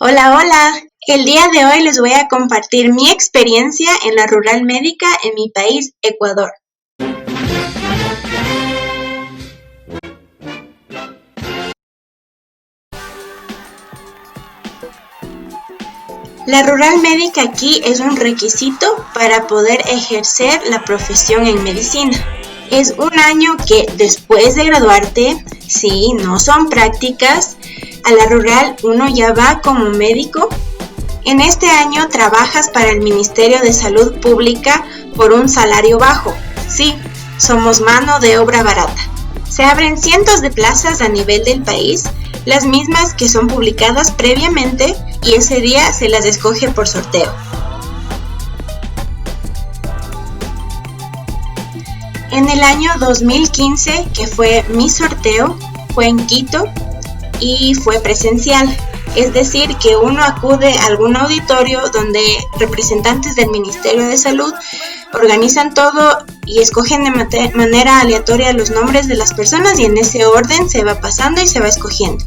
Hola, hola. El día de hoy les voy a compartir mi experiencia en la rural médica en mi país, Ecuador. La rural médica aquí es un requisito para poder ejercer la profesión en medicina. Es un año que después de graduarte, sí, no son prácticas, a la rural uno ya va como médico. En este año trabajas para el Ministerio de Salud Pública por un salario bajo. Sí, somos mano de obra barata. Se abren cientos de plazas a nivel del país, las mismas que son publicadas previamente y ese día se las escoge por sorteo. En el año 2015, que fue mi sorteo, fue en Quito y fue presencial. Es decir, que uno acude a algún auditorio donde representantes del Ministerio de Salud organizan todo y escogen de manera aleatoria los nombres de las personas y en ese orden se va pasando y se va escogiendo.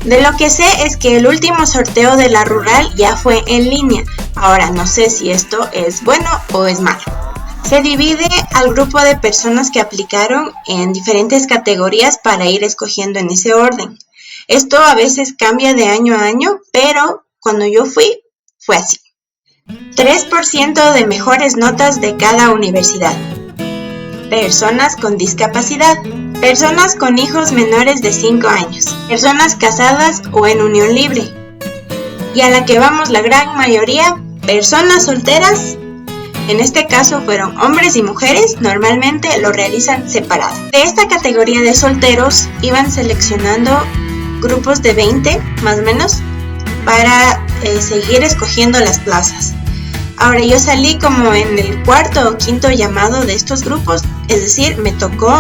De lo que sé es que el último sorteo de la rural ya fue en línea. Ahora no sé si esto es bueno o es malo. Se divide al grupo de personas que aplicaron en diferentes categorías para ir escogiendo en ese orden. Esto a veces cambia de año a año, pero cuando yo fui, fue así. 3% de mejores notas de cada universidad. Personas con discapacidad. Personas con hijos menores de 5 años. Personas casadas o en unión libre. Y a la que vamos la gran mayoría, personas solteras. En este caso fueron hombres y mujeres, normalmente lo realizan separado. De esta categoría de solteros iban seleccionando grupos de 20 más o menos para seguir escogiendo las plazas. Ahora yo salí como en el cuarto o quinto llamado de estos grupos, es decir, me tocó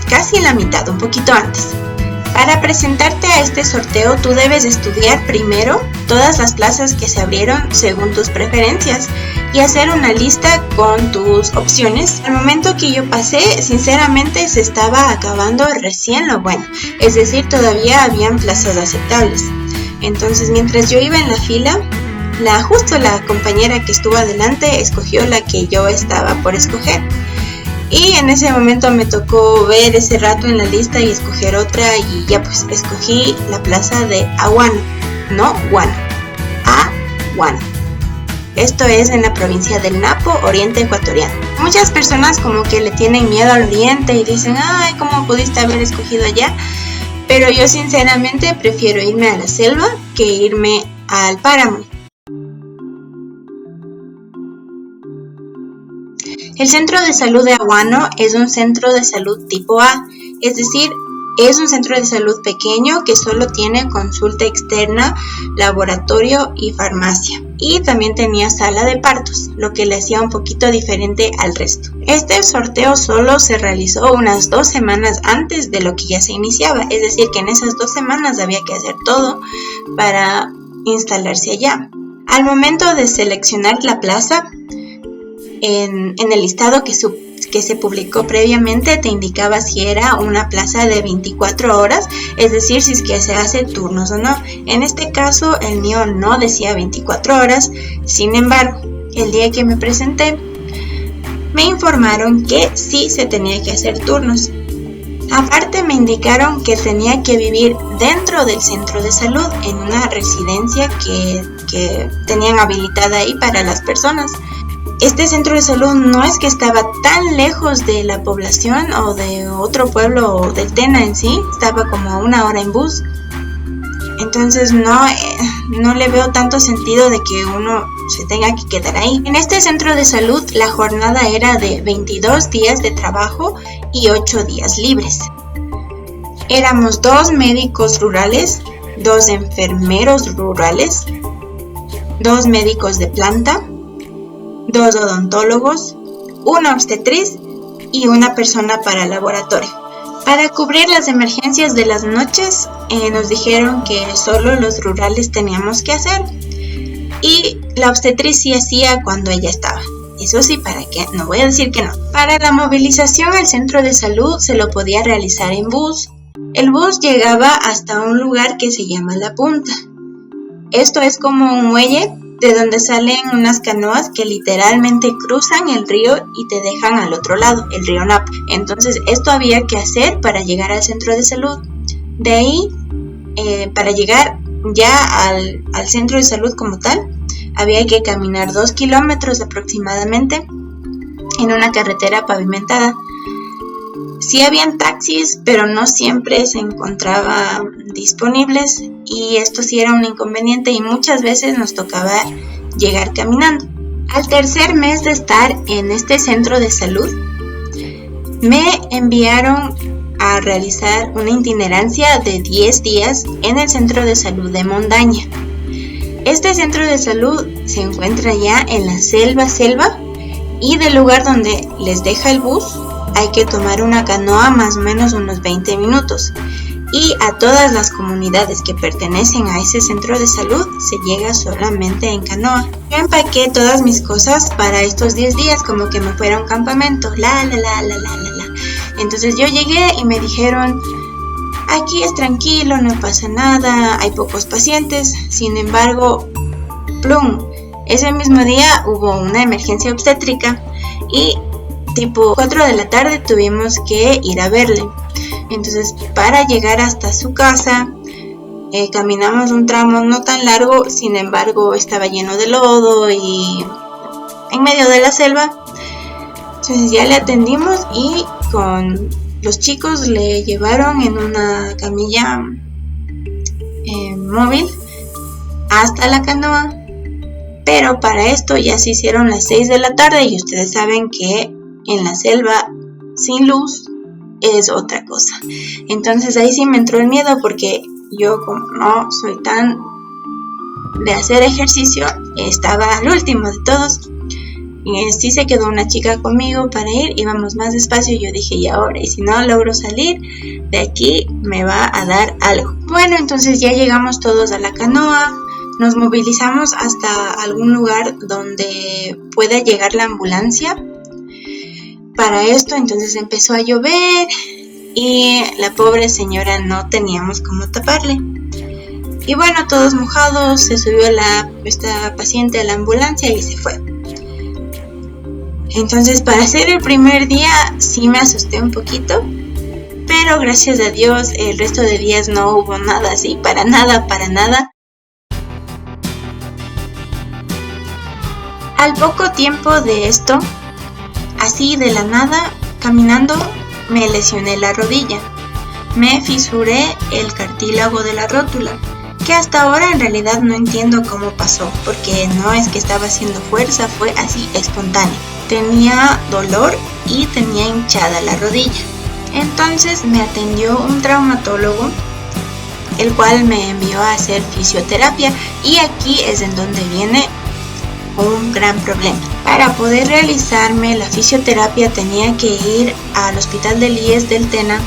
casi en la mitad, un poquito antes. Para presentarte a este sorteo tú debes estudiar primero todas las plazas que se abrieron según tus preferencias y hacer una lista con tus opciones. Al momento que yo pasé, sinceramente se estaba acabando recién lo bueno, es decir, todavía habían plazas aceptables. Entonces mientras yo iba en la fila, justo la compañera que estuvo adelante escogió la que yo estaba por escoger. Y en ese momento me tocó ver ese rato en la lista y escoger otra y ya pues escogí la plaza de Aguano, no Guano, Aguano. Esto es en la provincia del Napo, oriente ecuatoriano. Muchas personas como que le tienen miedo al oriente y dicen, ay, ¿cómo pudiste haber escogido allá? Pero yo sinceramente prefiero irme a la selva que irme al páramo. El centro de salud de Aguano es un centro de salud tipo A, es decir, es un centro de salud pequeño que solo tiene consulta externa, laboratorio y farmacia. Y también tenía sala de partos, lo que le hacía un poquito diferente al resto. Este sorteo solo se realizó unas 2 semanas antes de lo que ya se iniciaba, es decir, que en esas 2 semanas había que hacer todo para instalarse allá. Al momento de seleccionar la plaza, en el listado que se publicó previamente te indicaba si era una plaza de 24 horas, es decir, si es que se hace turnos o no. En este caso el mío no decía 24 horas, sin embargo, el día que me presenté me informaron que sí se tenía que hacer turnos. Aparte me indicaron que tenía que vivir dentro del centro de salud, en una residencia que tenían habilitada ahí para las personas. Este centro de salud no es que estaba tan lejos de la población o de otro pueblo o del Tena en sí, estaba como a 1 hora en bus. Entonces no le veo tanto sentido de que uno se tenga que quedar ahí. En este centro de salud la jornada era de 22 días de trabajo y 8 días libres. Éramos 2 médicos rurales, 2 enfermeros rurales, 2 médicos de planta, 2 odontólogos, 1 obstetriz y 1 persona para laboratorio. Para cubrir las emergencias de las noches, nos dijeron que solo los rurales teníamos que hacer y la obstetriz sí hacía cuando ella estaba. Eso sí, ¿para qué? No voy a decir que no. Para la movilización al centro de salud se lo podía realizar en bus. El bus llegaba hasta un lugar que se llama La Punta. Esto es como un muelle de donde salen unas canoas que literalmente cruzan el río y te dejan al otro lado, el río Napo. Entonces esto había que hacer para llegar al centro de salud. De ahí, para llegar ya al centro de salud como tal, había que caminar 2 kilómetros aproximadamente en una carretera pavimentada. Sí habían taxis, pero no siempre se encontraban disponibles y esto sí era un inconveniente y muchas veces nos tocaba llegar caminando. Al tercer mes de estar en este centro de salud, me enviaron a realizar una itinerancia de 10 días en el centro de salud de Mondaña. Este centro de salud se encuentra ya en la selva y del lugar donde les deja el bus hay que tomar una canoa más o menos unos 20 minutos. Y a todas las comunidades que pertenecen a ese centro de salud se llega solamente en canoa. Yo empaqué todas mis cosas para estos 10 días como que me fuera a un campamento. Entonces yo llegué y me dijeron, aquí es tranquilo, no pasa nada, hay pocos pacientes. Sin embargo, plum, ese mismo día hubo una emergencia obstétrica y tipo 4 de la tarde tuvimos que ir a verle. Entonces para llegar hasta su casa caminamos un tramo no tan largo, sin embargo estaba lleno de lodo y en medio de la selva. Entonces ya le atendimos y con los chicos le llevaron en una camilla móvil hasta la canoa. Pero para esto ya se hicieron las 6 de la tarde y ustedes saben que en la selva sin luz es otra cosa. Entonces ahí sí me entró el miedo porque yo, como no soy tan de hacer ejercicio, estaba al último de todos. Y sí se quedó una chica conmigo para ir, íbamos más despacio y yo dije, y ahora, y si no logro salir de aquí me va a dar algo. Bueno, entonces ya llegamos todos a la canoa, nos movilizamos hasta algún lugar donde pueda llegar la ambulancia. Para esto entonces empezó a llover y la pobre señora no teníamos cómo taparle. Y bueno, todos mojados, se subió esta paciente a la ambulancia y se fue. Entonces para hacer el primer día sí me asusté un poquito, pero gracias a Dios el resto de días no hubo nada así, para nada. Al poco tiempo de esto, así de la nada, caminando, me lesioné la rodilla. Me fisuré el cartílago de la rótula, que hasta ahora en realidad no entiendo cómo pasó, porque no es que estaba haciendo fuerza, fue así espontáneo. Tenía dolor y tenía hinchada la rodilla. Entonces me atendió un traumatólogo, el cual me envió a hacer fisioterapia, y aquí es en donde viene un gran problema. Para poder realizarme la fisioterapia tenía que ir al hospital del IES del Tena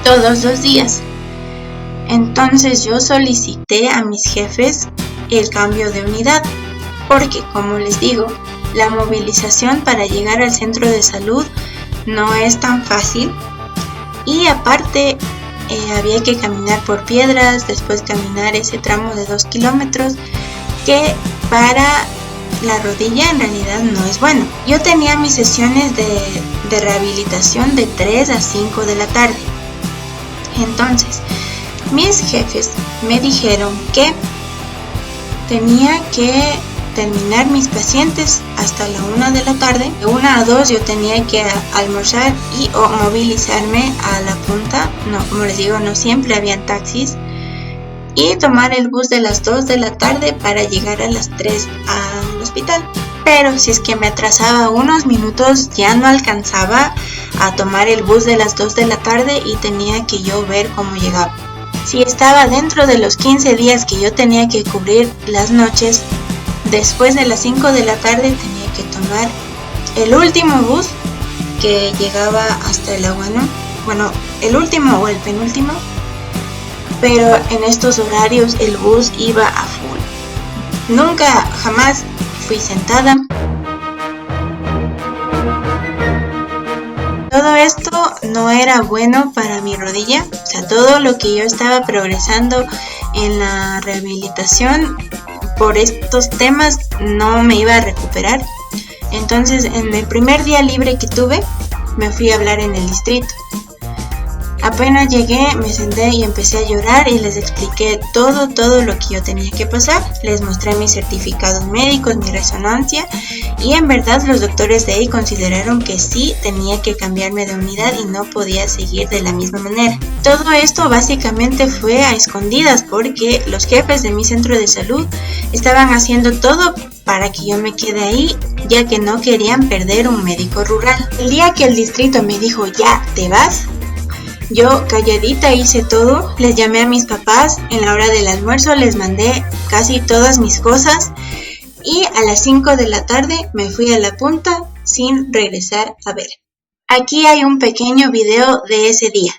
todos los días. Entonces yo solicité a mis jefes el cambio de unidad, porque como les digo, la movilización para llegar al centro de salud no es tan fácil y aparte había que caminar por piedras, después caminar ese tramo de 2 kilómetros que para la rodilla en realidad no es bueno. Yo tenía mis sesiones de rehabilitación de 3 a 5 de la tarde. Entonces, mis jefes me dijeron que tenía que terminar mis pacientes hasta la 1 de la tarde. De 1 a 2 yo tenía que almorzar y o movilizarme a la punta. No, como les digo, no siempre habían taxis. Y tomar el bus de las 2 de la tarde para llegar a las 3 al hospital. Pero si es que me atrasaba unos minutos, ya no alcanzaba a tomar el bus de las 2 de la tarde y tenía que yo ver cómo llegaba. Si estaba dentro de los 15 días que yo tenía que cubrir las noches, después de las 5 de la tarde tenía que tomar el último bus que llegaba hasta el Aguano. Bueno, el último o el penúltimo. Pero en estos horarios el bus iba a full. Nunca, jamás fui sentada. Todo esto no era bueno para mi rodilla. O sea, todo lo que yo estaba progresando en la rehabilitación por estos temas no me iba a recuperar. Entonces en el primer día libre que tuve me fui a hablar en el distrito. Apenas llegué, me senté y empecé a llorar y les expliqué todo lo que yo tenía que pasar. Les mostré mis certificados médicos, mi resonancia, y en verdad los doctores de ahí consideraron que sí tenía que cambiarme de unidad y no podía seguir de la misma manera. Todo esto básicamente fue a escondidas porque los jefes de mi centro de salud estaban haciendo todo para que yo me quede ahí, ya que no querían perder un médico rural. El día que el distrito me dijo ya te vas, yo calladita hice todo, les llamé a mis papás, en la hora del almuerzo les mandé casi todas mis cosas y a las 5 de la tarde me fui a la punta sin regresar a ver. Aquí hay un pequeño video de ese día.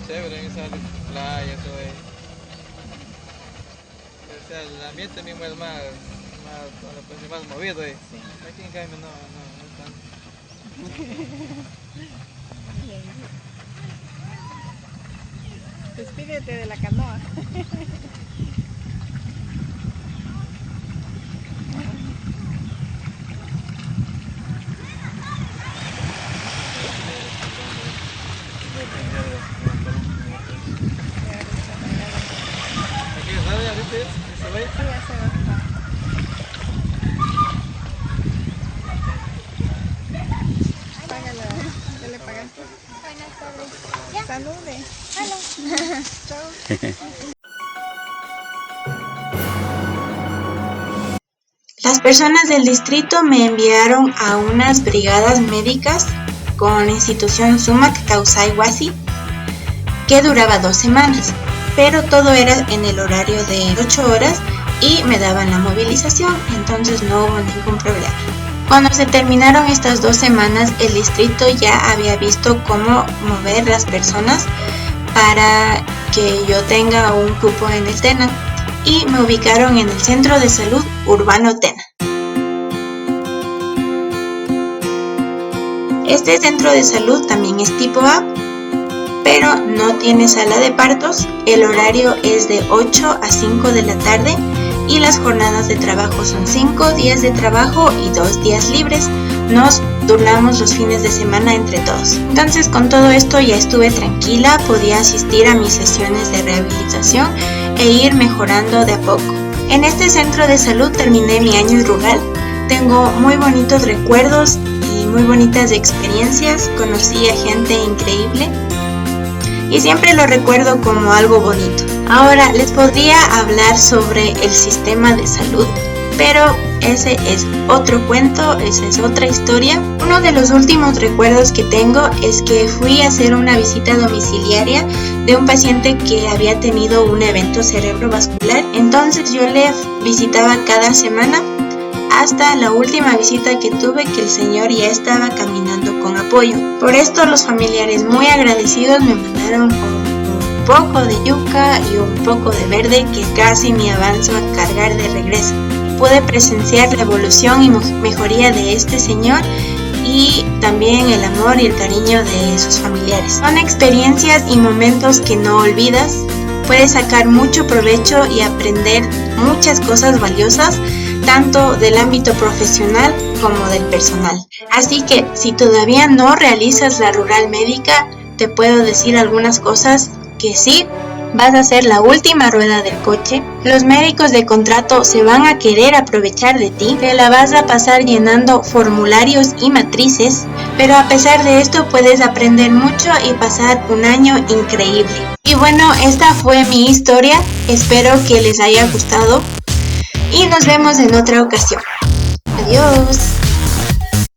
Chévere, esa playa, todo eso. O sea, el ambiente mismo es más movido. Sí. Aquí en cambio no tanto. Despídete de la canoa. ¿Aquí sale ahorita? ¿Se ve? Sí, ya se va. Págala. ¿Ya le pagaste? Buenas tardes. Salude. Hola. Chao. Las personas del distrito me enviaron a unas brigadas médicas con institución Sumac Kausai Wasi, que duraba 2 semanas, pero todo era en el horario de 8 horas y me daban la movilización, entonces no hubo ningún problema. Cuando se terminaron estas 2 semanas, el distrito ya había visto cómo mover las personas para que yo tenga un cupo en el TENA y me ubicaron en el Centro de Salud Urbano TENA. Este centro de salud también es tipo A, pero no tiene sala de partos. El horario es de 8 a 5 de la tarde y las jornadas de trabajo son 5 días de trabajo y 2 días libres. Nos turnamos los fines de semana entre todos. Entonces con todo esto ya estuve tranquila, podía asistir a mis sesiones de rehabilitación e ir mejorando de a poco. En este centro de salud terminé mi año rural. Tengo muy bonitos recuerdos y muy bonitas experiencias. Conocí a gente increíble y siempre lo recuerdo como algo bonito. Ahora les podría hablar sobre el sistema de salud, pero ese es otro cuento, esa es otra historia. Uno de los últimos recuerdos que tengo es que fui a hacer una visita domiciliaria de un paciente que había tenido un evento cerebrovascular. Entonces yo le visitaba cada semana hasta la última visita que tuve, que el señor ya estaba caminando con apoyo. Por esto los familiares muy agradecidos me mandaron un poco de yuca y un poco de verde que casi me avanzo a cargar de regreso. Pude presenciar la evolución y mejoría de este señor y también el amor y el cariño de sus familiares. Son experiencias y momentos que no olvidas. Puedes sacar mucho provecho y aprender muchas cosas valiosas, tanto del ámbito profesional como del personal. Así que si todavía no realizas la rural médica, te puedo decir algunas cosas que sí. Vas a ser la última rueda del coche, los médicos de contrato se van a querer aprovechar de ti, te la vas a pasar llenando formularios y matrices, pero a pesar de esto puedes aprender mucho y pasar un año increíble. Y bueno, esta fue mi historia, espero que les haya gustado y nos vemos en otra ocasión. Adiós.